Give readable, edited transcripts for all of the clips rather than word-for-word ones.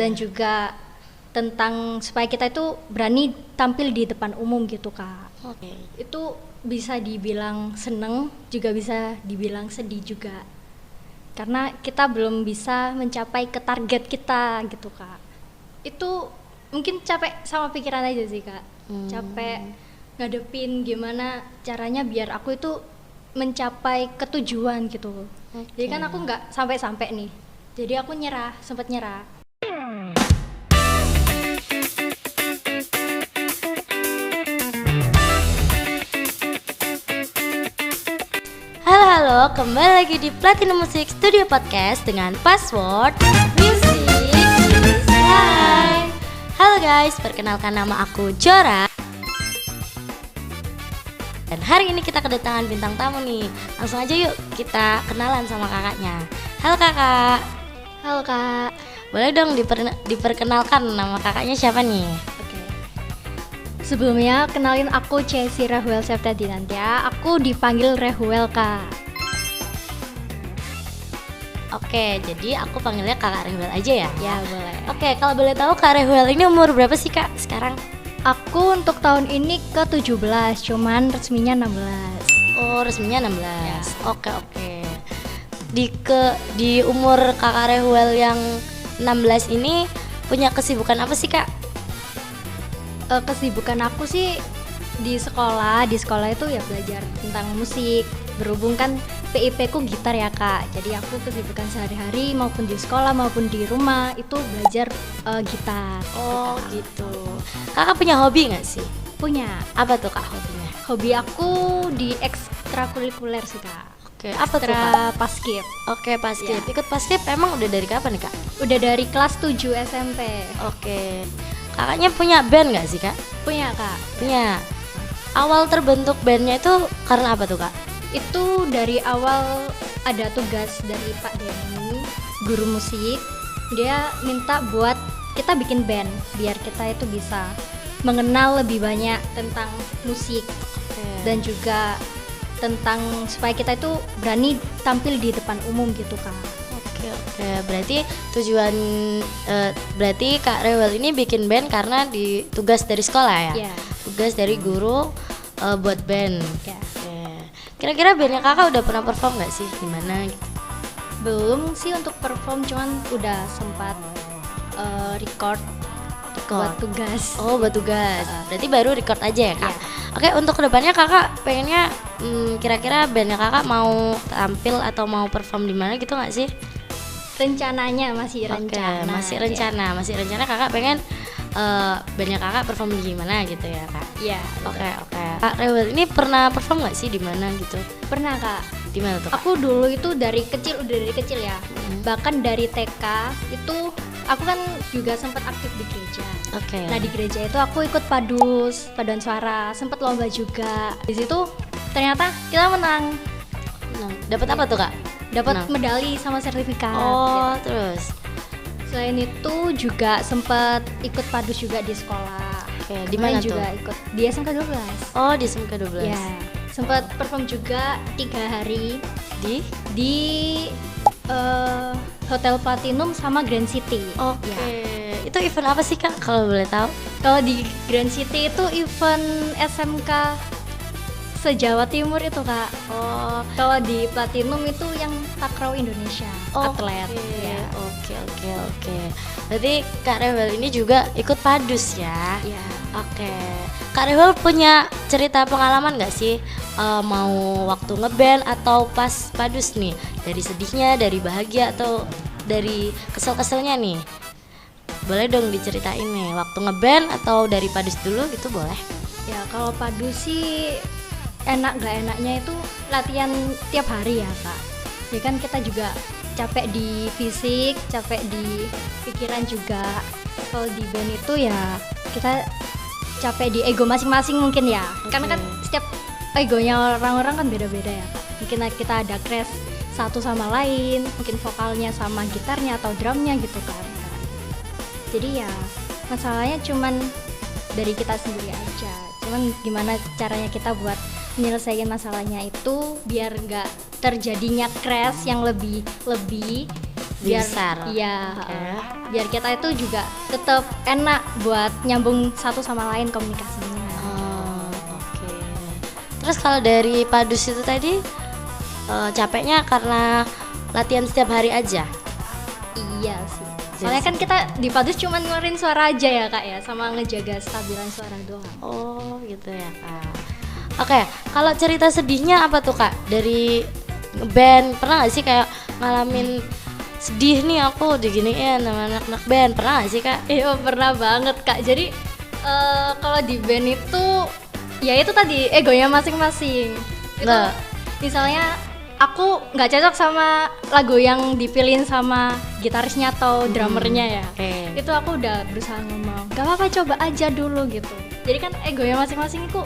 dan juga tentang supaya kita itu berani tampil di depan umum gitu Kak. Oke. Itu bisa dibilang seneng, juga bisa dibilang sedih juga. Karena kita belum bisa mencapai ke target kita gitu Kak. Itu mungkin capek sama pikiran aja sih Kak. Capek ngadepin gimana caranya biar aku itu mencapai ketujuan gitu. Jadi kan aku nggak sampai-sampai nih. Jadi aku sempat nyerah. Halo, kembali lagi di Platinum Music Studio Podcast dengan password Music is Life. Halo guys, perkenalkan nama aku Jora. Dan hari ini kita kedatangan bintang tamu nih. Langsung aja yuk kita kenalan sama kakaknya. Halo kakak. Halo Kak. Boleh dong diperkenalkan nama kakaknya siapa nih? Oke. Sebelumnya kenalin aku Chelsea Rahuel Septadinantia. Aku dipanggil Rehuel Kak. Oke, jadi aku panggilnya kakak Rehuel aja ya? Ya boleh. Oke, kalau boleh tahu kak Rehuel ini umur berapa sih kak sekarang? Aku untuk tahun ini ke-17, cuman resminya 16. Oh, resminya 16. Ya. Oke. Di umur kakak Rehuel yang 16 ini punya kesibukan apa sih kak? Kesibukan aku sih di sekolah itu ya belajar tentang musik. Berhubung kan PIP ku gitar ya kak, jadi aku kesibukan sehari-hari maupun di sekolah maupun di rumah itu belajar gitar. Oh gitu. Kakak punya hobi nggak sih? Punya. Apa tuh kak hobinya? Hobi aku di ekstrakurikuler sih kak. Oke, apa tuh kak? Paskib. Oke, paskib. Ya. Ikut paskib emang udah dari kapan nih kak? Udah dari kelas 7 SMP. Oke. Kakaknya punya band nggak sih kak? Punya kak. Punya. Awal terbentuk bandnya itu karena apa tuh kak? Itu dari awal ada tugas dari Pak Denny, guru musik. Dia minta buat kita bikin band biar kita itu bisa mengenal lebih banyak tentang musik. Dan juga tentang supaya kita itu berani tampil di depan umum gitu Kak. Oke. Berarti tujuan berarti Kak Rehuel ini bikin band karena tugas dari sekolah ya? Yeah. Tugas dari guru buat band. Yeah. Kira-kira bandnya kakak udah pernah perform nggak sih? Gimana gitu? Belum sih untuk perform, cuman udah sempat record buat tugas. Oh, buat tugas. Berarti baru record aja ya kak? Yeah. Oke, untuk kedepannya kakak pengennya kira-kira bandnya kakak mau tampil atau mau perform di mana gitu nggak sih? Rencananya masih rencana. Masih rencana kakak pengen bandnya kakak perform di gimana gitu ya kak? Iya. Oke. Kak Rehuel ini pernah perform nggak sih di mana gitu? Pernah kak. Di mana tuh kak? Aku dulu itu udah dari kecil ya. Bahkan dari TK itu aku kan juga sempat aktif di gereja. Oke. Nah di gereja itu aku ikut paduan suara, sempat lomba juga. Di situ ternyata kita menang. Dapat apa tuh kak? Dapat medali sama sertifikat. Oh, gitu. terus? Selain itu juga sempat ikut padus juga di sekolah. Oke, di mana tuh? Juga ikut di SMK 12. Oh, di SMK 12. Ya, sempat perform juga 3 hari di Hotel Platinum sama Grand City. Oke. Ya. Itu event apa sih kak kalau boleh tahu? Kalau di Grand City itu event SMK se-Jawa Timur itu kak. Oh, kalau di Platinum itu yang takraw Indonesia, atlet. Ya. Oke. Berarti Kak Rehuel ini juga ikut padus ya? Ya. Oke. Kak Rehuel punya cerita pengalaman nggak sih mau waktu ngeband atau pas padus nih? Dari sedihnya, dari bahagia atau dari kesel-keselnya nih? Boleh dong diceritain nih waktu ngeband atau dari padus dulu gitu boleh? Ya kalau padus sih enak gak enaknya itu latihan tiap hari ya kak. Ya kan kita juga capek di fisik, capek di pikiran juga. Kalau di band itu ya kita capek di ego masing-masing mungkin ya. Karena kan setiap egonya orang-orang kan beda-beda ya kak. Mungkin kita ada crash satu sama lain, mungkin vokalnya sama gitarnya atau drumnya gitu kan. Jadi ya masalahnya cuman dari kita sendiri aja. Cuman gimana caranya kita buat menyelesaikan masalahnya itu biar nggak terjadinya crash yang lebih biar besar. iya, Oke. biar kita itu juga tetap enak buat nyambung satu sama lain komunikasinya. Oh, oke. Terus kalau dari Padus itu tadi capeknya karena latihan setiap hari aja. Iya sih. Soalnya kan kita di Padus cuma ngeluarin suara aja ya kak ya, sama ngejaga stabilan suara doang. Oh, gitu ya kak. Oke, kalau cerita sedihnya apa tuh kak dari band? Pernah nggak sih kayak ngalamin sedih nih aku diginiin sama anak-anak band? Pernah nggak sih kak? Iya pernah banget kak. Jadi kalau di band itu ya itu tadi egonya masing-masing. Itu Nggak. misalnya aku nggak cocok sama lagu yang dipilihin sama gitarisnya atau drummernya ya. Oke. Itu aku udah berusaha ngomong, gak apa-apa coba aja dulu gitu. Jadi kan egonya masing-masing itu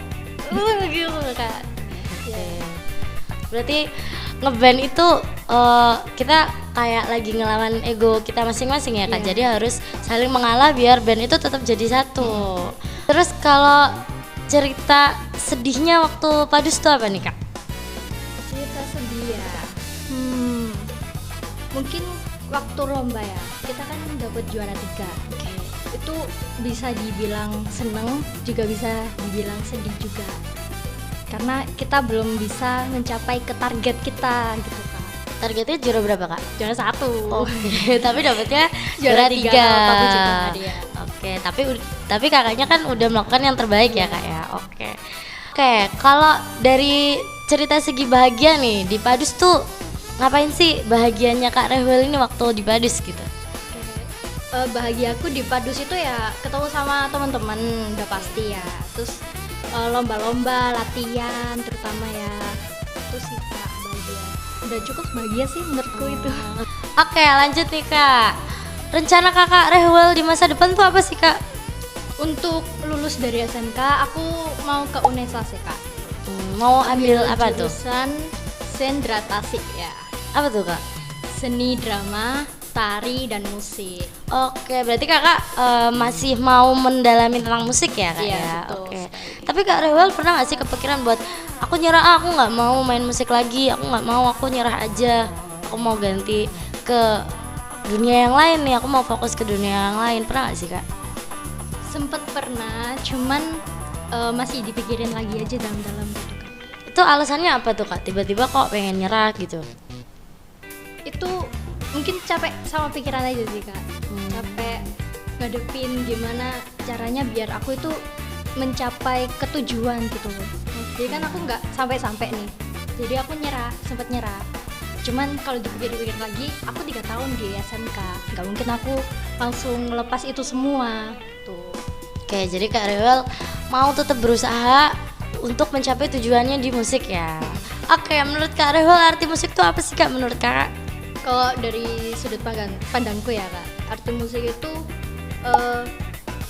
gitu kak. Oke. Berarti ngeband itu kita kayak lagi ngelawan ego kita masing-masing ya kak. Iya. Jadi harus saling mengalah biar band itu tetap jadi satu. Terus kalau cerita sedihnya waktu Padus tuh apa nih kak? Cerita sedih ya. Mungkin waktu lomba ya. Kita kan dapat juara 3. Oke. Itu bisa dibilang seneng, juga bisa dibilang sedih juga. Karena kita belum bisa mencapai ke target kita gitu kak. Targetnya juara berapa kak? Juara 1. Oke, tapi dapatnya Juara juara 3. tiga, Pak Puji hadiah. Oke, tapi kakaknya kan udah melakukan yang terbaik ya kak ya. Oke. Oke, kalau dari cerita segi bahagia nih di Padus tuh ngapain sih bahagianya Kak Rewel ini waktu di Padus gitu? Bahagiaku di Padus itu ya ketemu sama teman-teman udah pasti ya. Terus lomba-lomba, latihan terutama ya. Itu sih kak bahagia. Udah cukup bahagia sih menurutku itu. Oke, lanjut nih Kak. Rencana Kakak Rewel di masa depan tuh apa sih Kak? Untuk lulus dari SMK aku mau ke Unesas ya kak. Mau ambil apa tuh? Jurusan Sendra Tasik ya. Apa tuh Kak? Seni drama, tari dan musik. Oke, berarti Kakak masih mau mendalami tentang musik ya Kak Iya, ya? betul Oke. sekali. Tapi Kak Rewel pernah gak sih kepikiran buat aku nyerah, aku nggak mau main musik lagi, aku nggak mau, aku nyerah aja, aku mau ganti ke dunia yang lain nih, aku mau fokus ke dunia yang lain. Pernah gak sih Kak? Sempet pernah, cuman masih dipikirin lagi aja dalam-dalam gitu kan. Itu alasannya apa tuh Kak? Tiba-tiba kok pengen nyerah gitu? Itu mungkin capek sama pikiran aja sih kak. Capek ngadepin gimana caranya biar aku itu mencapai ketujuan gitu loh. Jadi kan aku nggak sampai-sampai nih, jadi aku sempet nyerah. Cuman kalau dipikir-pikir lagi, aku 3 tahun di SMK, nggak mungkin aku langsung lepas itu semua tuh. Oke, jadi Kak Rewel mau tetap berusaha untuk mencapai tujuannya di musik ya. Oke, menurut Kak Rewel arti musik itu apa sih Kak menurut Kakak? Kalau dari sudut pandangku ya kak, arti musik itu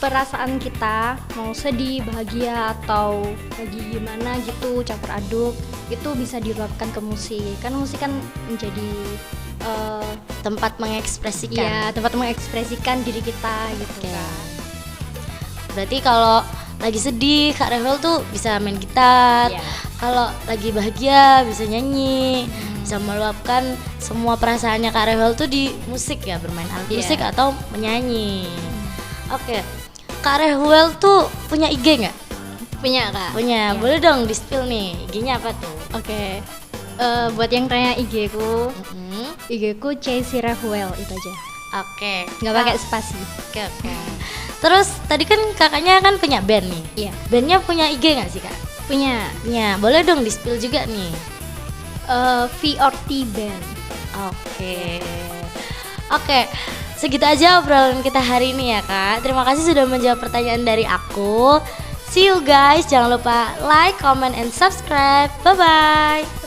perasaan kita mau sedih, bahagia atau lagi gimana gitu campur aduk itu bisa diluapkan ke musik. Kan musik kan menjadi Tempat mengekspresikan. ya tempat mengekspresikan diri kita gitu Oke. kan. Berarti kalau lagi sedih Kak Rewel tuh bisa main gitar. Iya. Kalau lagi bahagia bisa nyanyi. Bisa meluapkan semua perasaannya Kak Rewel tuh di musik ya, bermain alat Iya. musik atau menyanyi. Oke. Kak Rewel tuh punya IG nggak? Punya kak? Punya. Iya. Boleh dong di spill nih. IG-nya apa tuh? Oke. Buat yang tanya IG ku, Mm-mm. IG ku Chelsea Rewel itu aja. Oke. Nggak pakai spasi. Oke, oke. Terus tadi kan kakaknya kan punya band nih. Iya. Bandnya punya IG nggak sih Kak? Punya Punya. Boleh dong di spill juga nih. VRT Band. Oke. Oke, segitu aja obrolan kita hari ini ya Kak. Terima kasih sudah menjawab pertanyaan dari aku. See you guys. Jangan lupa like, comment, and subscribe. Bye-bye.